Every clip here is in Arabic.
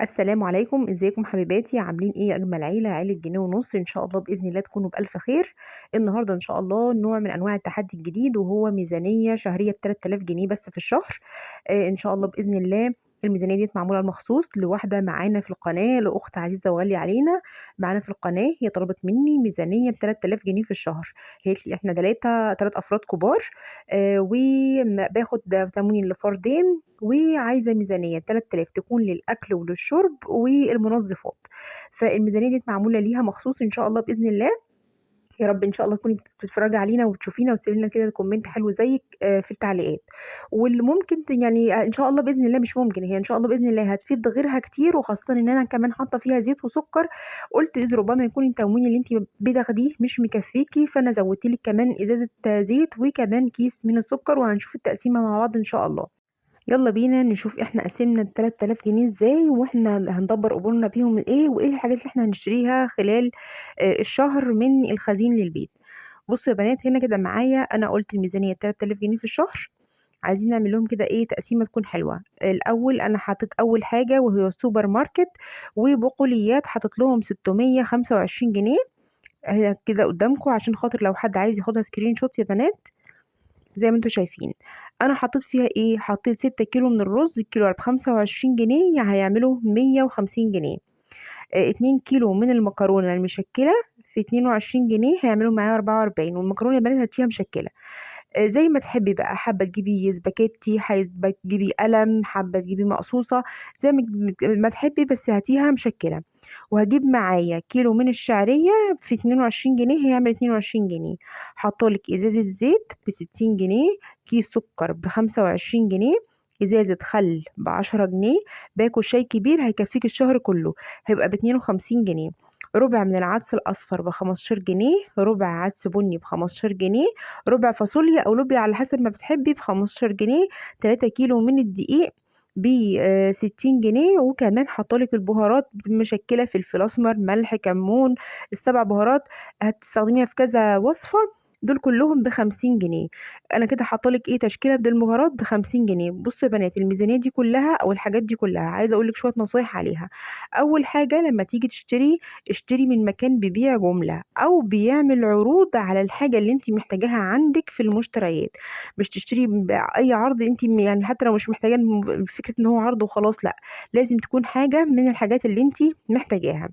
السلام عليكم، ازيكم حبيباتي؟ عاملين ايه يا اجمل عيله؟ عيله جنيه ونص، ان شاء الله باذن الله تكونوا بالف خير. النهارده ان شاء الله نوع من انواع التحدي الجديد، وهو ميزانيه شهريه ب 3000 جنيه بس في الشهر. ان شاء الله باذن الله. الميزانيه دي معموله مخصوص لواحده معانا في القناه، لاخت عزيزه وغاليه علينا معانا في القناه. هي طلبت مني ميزانيه ب 3000 جنيه في الشهر. هي قالت لي احنا ثلاث افراد كبار، وباخد تموين لفردين، وعايزة ميزانية 3000 تكون للأكل وللشرب والمنظفات. فالميزانية دي معمولة ليها مخصوص إن شاء الله بإذن الله. يا رب إن شاء الله تكوني بتتفرجي علينا وتشوفينا وتسيبي لنا كده كومنت حلو زيك في التعليقات. واللي ممكن يعني إن شاء الله بإذن الله، مش ممكن، هي إن شاء الله بإذن الله هتفيد غيرها كتير، وخاصة إن أنا كمان حاطة فيها زيت وسكر. قلت إذ ربما يكون التموين اللي أنت بتاخديه مش مكفيكي، فأنا زودت لك كمان إزازة زيت وكمان كيس من السكر، وهنشوف التقسيمة مع بعض إن شاء الله. يلا بينا نشوف احنا قسمنا ال 3000 جنيه ازاي، واحنا هندبر قبولنا بيهم ايه، وايه الحاجات اللي احنا هنشتريها خلال الشهر من الخزين للبيت. بصوا يا بنات، هنا كده معايا انا قلت الميزانية 3000 جنيه في الشهر. عايزين نعمل لهم كده ايه تقسيمة تكون حلوة. الاول انا حاطط اول حاجة وهي السوبر ماركت وبقوليات، حاطط لهم 625 جنيه. هي كده قدامكم عشان خاطر لو حد عايز ياخدها سكرين شوت يا بنات. زي ما انتم شايفين، انا حطيت فيها ايه، حطيت 6 كيلو من الرز، الكيلو ب 25 جنيه، يعني هيعملوا 150 جنيه. 2 كيلو من المكرونه المشكله في 22 جنيه، هيعملوا معايا 44. والمكرونه يا بنات هاتيها مشكله. زي ما تحبي بقى، حابه تجيبي سباكيتي، حابه تجيبي قلم، حابه تجيبي مقصوصه، زي ما تحبي، بس هاتيها مشكله. وهجيب معايا كيلو من الشعريه في 22 جنيه، هيعمل 22 جنيه. حاطولك ازازه زيت ب 60 جنيه، كيس سكر ب 25 جنيه، ازازه خل ب10 جنيه. باكو شاي كبير هيكفيك الشهر كله، هيبقى ب 52 جنيه. ربع من العدس الأصفر ب 15 جنيه، ربع عدس بني ب 15 جنيه، ربع فاصوليا او لوبيا على حسب ما بتحبي ب 15 جنيه. 3 كيلو من الدقيق ب 60 جنيه. وكمان حاطالك البهارات مشكله، فلفل اسمر، ملح، كمون، السبع بهارات، هتستخدميها في كذا وصفه. دول كلهم ب 50 جنيه. انا كده حاطالك ايه تشكيله بالبهارات ب 50 جنيه. بصوا يا بنات، الميزانيه دي كلها او الحاجات دي كلها عايزه اقول لك شويه نصايح عليها. اول حاجه، لما تيجي تشتري، اشتري من مكان بيبيع جملة او بيعمل عروض على الحاجة اللي انت محتاجاها عندك في المشتريات. مش تشتري بأي عرض، انت يعني حتى لو مش محتاجة فكرة ان هو عرض وخلاص، لا، لازم تكون حاجة من الحاجات اللي انت محتاجاها.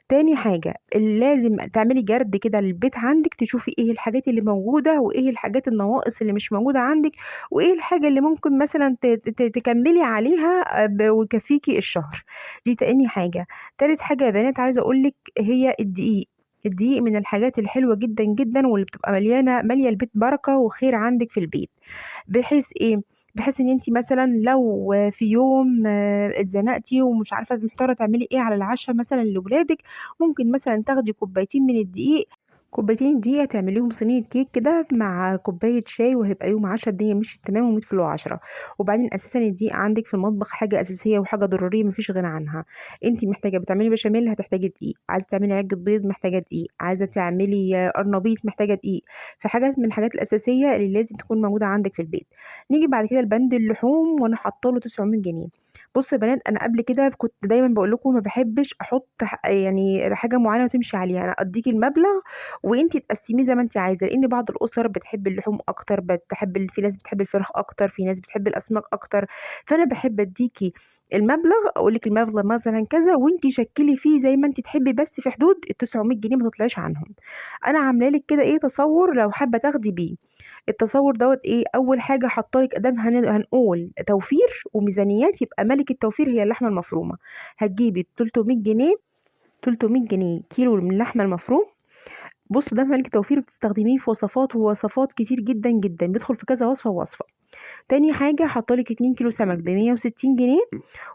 تاني حاجة، لازم تعملي جرد كده للبيت عندك، تشوفي ايه الحاجات اللي موجودة وايه الحاجات النواقص اللي مش موجودة عندك، وايه الحاجة اللي ممكن مثلا تكملي عليها ويكفيكي الشهر. دي تاني حاجة. تالت حاجة يا بنات عايزة اقولك، هي الدقيق. الدقيق من الحاجات الحلوة جدا جدا، واللي بتبقى مليانة مالية البيت بركة وخير عندك في البيت. بحيث ايه؟ بحيث ان انت مثلا لو في يوم اتزنقتي ومش عارفه محتاره تعملي ايه على العشاء مثلا لاولادك، ممكن مثلا تاخدي كوبايتين من الدقيق. كوبايتين دقيقة تعمليهم صينية كيك كده مع كوباية شاي، وهيبقى يوم عشرة الدنيا مشيت تمام ومية في العشرة. وبعدين أساسا الدقيق عندك في المطبخ حاجة أساسية وحاجة ضرورية مفيش غنى عنها. انتي محتاجة بتعملي بشاميل هتحتاجي دقيق، عايزة تعملي عجة بيض محتاجة دقيق، عايزة تعملي قرنبيط محتاجة دقيق. فحاجات من الحاجات الأساسية اللي لازم تكون موجودة عندك في البيت. نيجي بعد كده لبند اللحوم، وأنا حاطه له 900 جنيه. بصوا يا بنات، انا قبل كده كنت دايما بقول لكم ما بحبش احط يعني حاجه معينه وتمشي عليها، انا اديكي المبلغ وانتي تقسميه زي ما انتي عايزه، لان بعض الاسر بتحب اللحوم اكتر، في ناس بتحب الفراخ اكتر، في ناس بتحب الاسماك اكتر. فانا بحب اديكي المبلغ، اقول لك المبلغ مثلا كذا، وانتي شكلي فيه زي ما انتي تحبي، بس في حدود ال 900 جنيه ما تطلعيش عنهم. انا عامله لك كده ايه تصور لو حابه تاخدي بيه. التصور دوت ايه، اول حاجه حطالك ادام هنقول توفير وميزانيات، يبقى ملك التوفير هي اللحمه المفرومه. هتجيبي 300 جنيه، 300 جنيه كيلو من اللحمه المفروم. بص، ده ملك توفير بتستخدميه في وصفات ووصفات كتير جدا جدا، بيدخل في كذا وصفه ووصفه. تاني حاجه، حطالك 2 كيلو سمك ب 160 جنيه،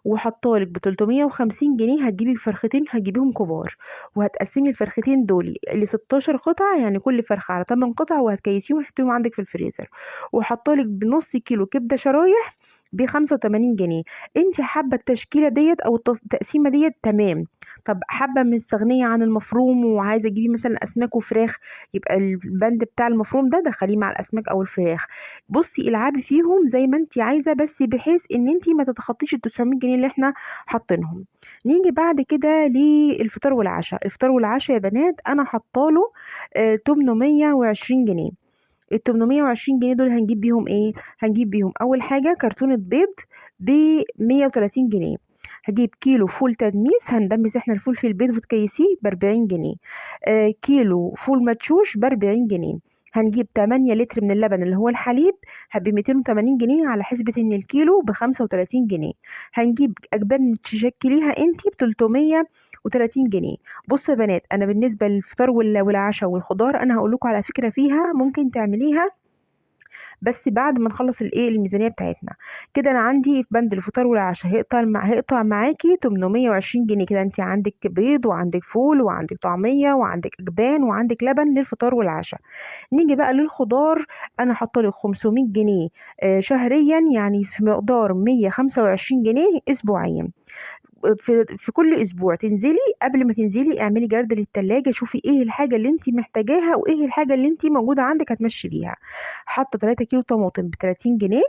وحطالك ب 350 جنيه. هتجيبي فرختين هتجيبيهم كبار، وهتقسمي الفرختين دول ل 16 قطعه، يعني كل فرخه على 8 قطع، وهتكيسيهم وتحطيهم عندك في الفريزر. وحطالك بنص كيلو كبده شرايح ب85 جنيه. انت حابه التشكيله ديت او التقسيمه ديت، تمام. طب حابه مستغنيه عن المفروم وعايزه تجيبي مثلا اسماك وفراخ، يبقى البند بتاع المفروم ده دخليه مع الاسماك او الفراخ. بصي العبي فيهم زي ما انت عايزه، بس بحيث ان انت ما تتخطيش ال 900 جنيه اللي احنا حاطينهم. نيجي بعد كده للفطار والعشاء. الفطار والعشاء يا بنات انا حاطاله 820 جنيه. ال 820 جنيه دول هنجيب بيهم ايه؟ هنجيب بيهم اول حاجه كرتونه بيض ب 130 جنيه. هجيب كيلو فول تدميس، هندمس احنا الفول في البيت وتكيسيه ب 40 جنيه. كيلو فول مدشوش ب 40 جنيه. هنجيب 8 لتر من اللبن اللي هو الحليب ب 280 جنيه، على حسبة ان الكيلو ب 35 جنيه. هنجيب اجبان تشكليها انتي ب 330 جنيه. بصوا يا بنات، انا بالنسبه للفطار والعشاء والخضار انا هقول لكم على فكره فيها ممكن تعمليها، بس بعد ما نخلص الايه الميزانيه بتاعتنا. كده انا عندي في بند الفطار والعشاء هيقطع معاكي 820 جنيه. كده انت عندك بيض وعندك فول وعندك طعميه وعندك اجبان وعندك لبن للفطار والعشاء. نيجي بقى للخضار. انا حاطه لك 500 جنيه شهريا، يعني في مقدار 125 جنيه اسبوعيا. في كل اسبوع تنزلي، قبل ما تنزلي اعملي جرد للتلاجة، شوفي ايه الحاجة اللي انت محتاجاها وايه الحاجة اللي انت موجودة عندك هتمشي بيها. حاطة 3 كيلو طماطم ب 30 جنيه،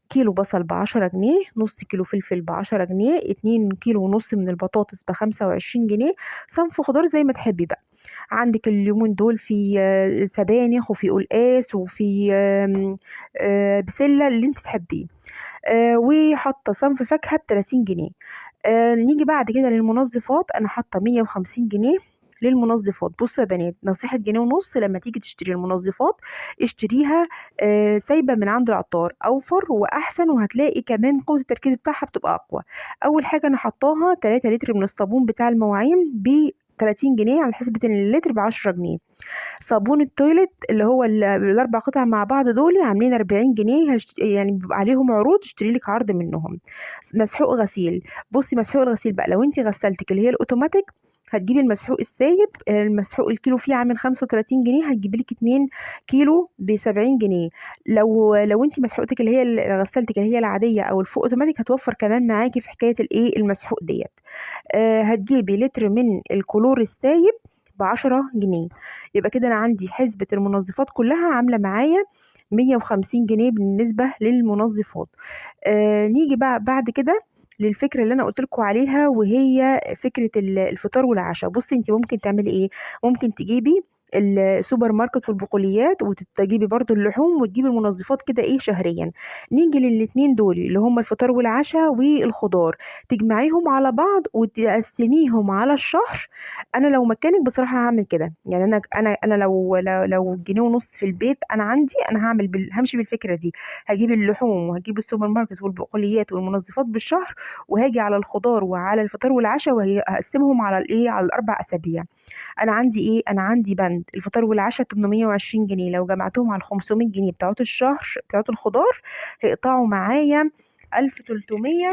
كيلو بصل ب10 جنيه، نص كيلو فلفل ب10 جنيه، 2 كيلو ونص من البطاطس ب25 جنيه. صنف خضار زي ما تحبي بقى. عندك اليومين دول في سبانخ وفي قلقاس وفي بسلة اللي انت تحبيه. وحاطة صنف فاكهة ب30 جنيه. نيجي بعد كده للمنظفات. انا حاطه 150 جنيه للمنظفات. بصوا يا بنات، نصيحة جنيه ونص لما تيجي تشتري المنظفات اشتريها سايبة من عند العطار، اوفر واحسن، وهتلاقي كمان قوة التركيز بتاعها بتبقى اقوى. اول حاجة انا حطاها 3 لتر من الصابون بتاع المواعين ب 30 جنيه، على حسبة ان اللتر ب10 جنيه. صابون التويلت اللي هو الاربع قطع مع بعض دول عاملين 40 جنيه، يعني بيبقى عليهم عروض، اشتري لك عرض منهم. مسحوق غسيل. بصي مسحوق الغسيل بقى، لو انت غسلتك اللي هي الاوتوماتيك هتجيبي المسحوق السايب. المسحوق الكيلو فيه عامل 35 جنيه، هتجيبي لك 2 كيلو ب 70 جنيه. لو انت مسحوقتك اللي هي غسلتك اللي هي العاديه او الفوق اوتوماتيك هتوفر كمان معاكي في حكايه الايه المسحوق ديت. هتجيبي لتر من الكلور السايب ب10 جنيه. يبقى كده انا عندي حسبة المنظفات كلها عاملة معايا 150 جنيه بالنسبة للمنظفات. نيجي بقى بعد كده للفكرة اللي انا قلت لكم عليها، وهي فكرة الفطار والعشاء. بصي انت ممكن تعملي ايه؟ ممكن تجيبي السوبر ماركت والبقوليات وتجيبي برضو اللحوم وتجيبي المنظفات كده ايه شهريا. نيجي للاتنين دول اللي هم الفطار والعشاء والخضار، تجمعيهم على بعض وتقسميهم على الشهر. انا لو مكانك بصراحه هعمل كده. يعني انا لو جنيه ونص في البيت انا عندي، انا همشي بالفكره دي. هجيب اللحوم وهجيب السوبر ماركت والبقوليات والمنظفات بالشهر، وهاجي على الخضار وعلى الفطار والعشاء وهقسمهم على الايه على الاربع اسابيع. انا عندي ايه؟ انا عندي بند الفطار والعشاء 820 جنيه، لو جمعتهم على 500 جنيه بتاعت الشهر بتاعت الخضار هيقطعوا معايا 1300.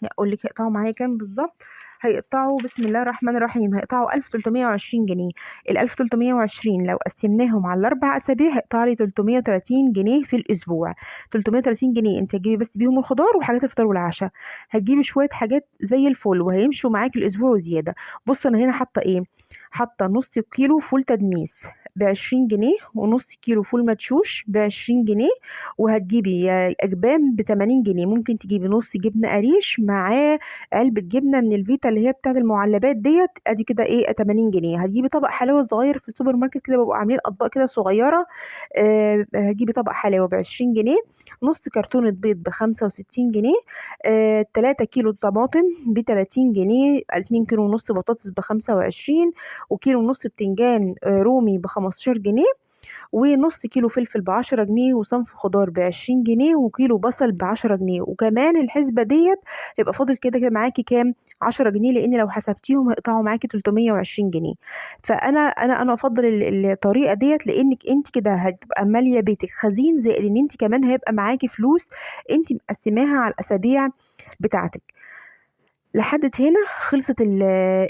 اقول لك هيقطعوا معايا كام بالظبط. هيقطعوا بسم الله الرحمن الرحيم، هيقطعوا 1320 جنيه. ال 1320 لو قسمناهم على الاربع اسابيع هيقطع لي 330 جنيه في الاسبوع. 330 جنيه انت هتجيبي بس بيهم الخضار وحاجات الفطار والعشاء، هتجيبي شويه حاجات زي الفل وهيمشوا معاكي الاسبوع وزياده. بص انا هنا حاطه ايه؟ حاطه نص كيلو فول تدميس ب20 جنيه، ونص كيلو فول مدشوش ب20 جنيه. وهتجيبي اجبان ب80 جنيه. ممكن تجيبي نص جبنه قريش معاه علبه جبنه من الفيتا اللي هي بتاعه المعلبات ديت، ادي كده ايه 80 جنيه. هتجيبي طبق حلاوه صغير في السوبر ماركت كده بيبقوا عاملين اطباق كده صغيره. هتجيبي طبق حلاوه ب20 جنيه. نص كرتونه بيض ب65 جنيه. 3 كيلو طماطم ب30 جنيه. 2 كيلو ونص بطاطس ب25، وكيلو ونص بتنجان رومي ب15 جنيه. ونص كيلو فلفل ب10 جنيه، وصنف خضار ب20 جنيه، وكيلو بصل ب10 جنيه. وكمان الحسبة ديت يبقى فاضل كده كده معاكي كام؟ 10 جنيه، لان لو حسبتيهم هيقطعوا معاكي 320 جنيه. فانا افضل الطريقه ديت، لانك انت كده هتبقى ماليه بيتك خزين، زائد ان انت كمان هيبقى معاكي فلوس انت مقسماها على الاسابيع بتاعتك. لحد هنا خلصت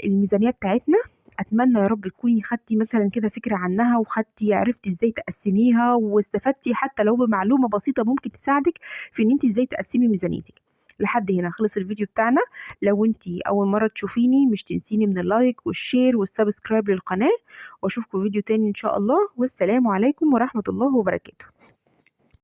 الميزانيه بتاعتنا. أتمنى يا رب تكوني خدتِ مثلًا كده فكرة عنها، عرفتِ إزاي تقسّميها، واستفدتِ حتى لو بمعلومة بسيطة ممكن تساعدِك في إن أنتِ إزاي تقسّمي ميزانيتِك. لحد هنا خلص الفيديو بتاعنا. لو أنتِ أول مرة تشوفيني مش تنسيني من اللايك والشير والسبسكرايب للقناة، وأشوفكم في فيديو تاني إن شاء الله، والسلام عليكم ورحمة الله وبركاته.